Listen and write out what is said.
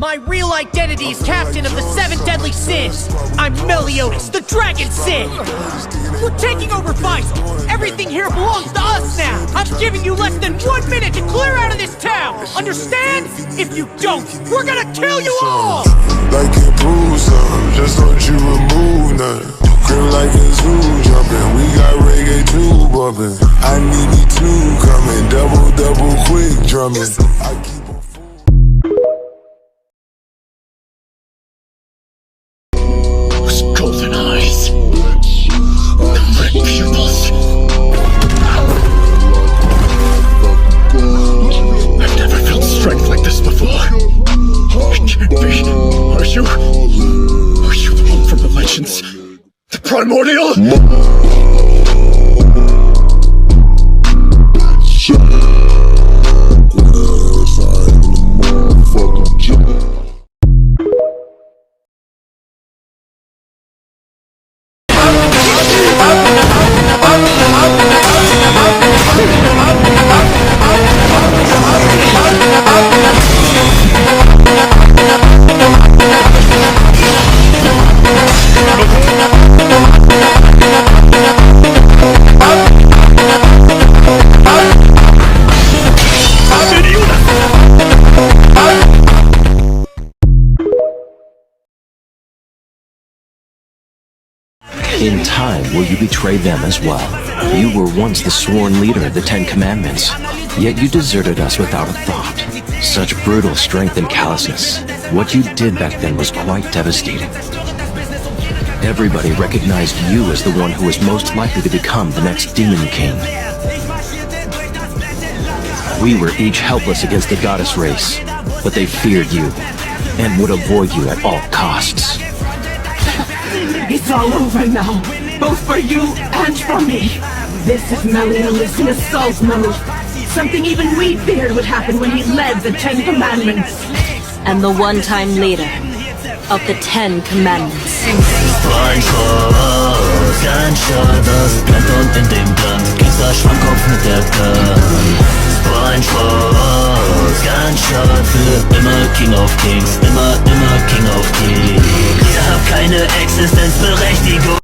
My real identity is captain of the 7 deadly sins. I'm Meliodas, the Dragon Sin. We're taking over Faisal. Everything here belongs to us now. I'm giving you less than 1 minute to clear out of this town. Understand? If you don't, we're gonna kill you all! Like it proves something, just don't you remove nothing. Grip like a zoo jumping, we got reggae too bumping. I need me two coming, double quick drumming. I keep on Those golden eyes, the red pupils. I've never felt strength like this before. It can't be. Are you the one from the legends? The primordial? In time, will you betray them as well? You were once the sworn leader of the 10 Commandments, yet you deserted us without a thought. Such brutal strength and callousness. What you did back then was quite devastating. Everybody recognized you as the one who was most likely to become the next Demon King. We were each helpless against the goddess race, but they feared you, and would avoid you at all costs. It's all over now, both for you and for me. This is Meliodas in assault mode. Something even we feared would happen when he led the 10 Commandments. And the one-time leader of the 10 Commandments. das Plankton in dem Land, Gangster Schwammkopf mit der Gun. Ganz schade, für immer King of Kings, immer King of Kings. Ihr habt keine Existenzberechtigung.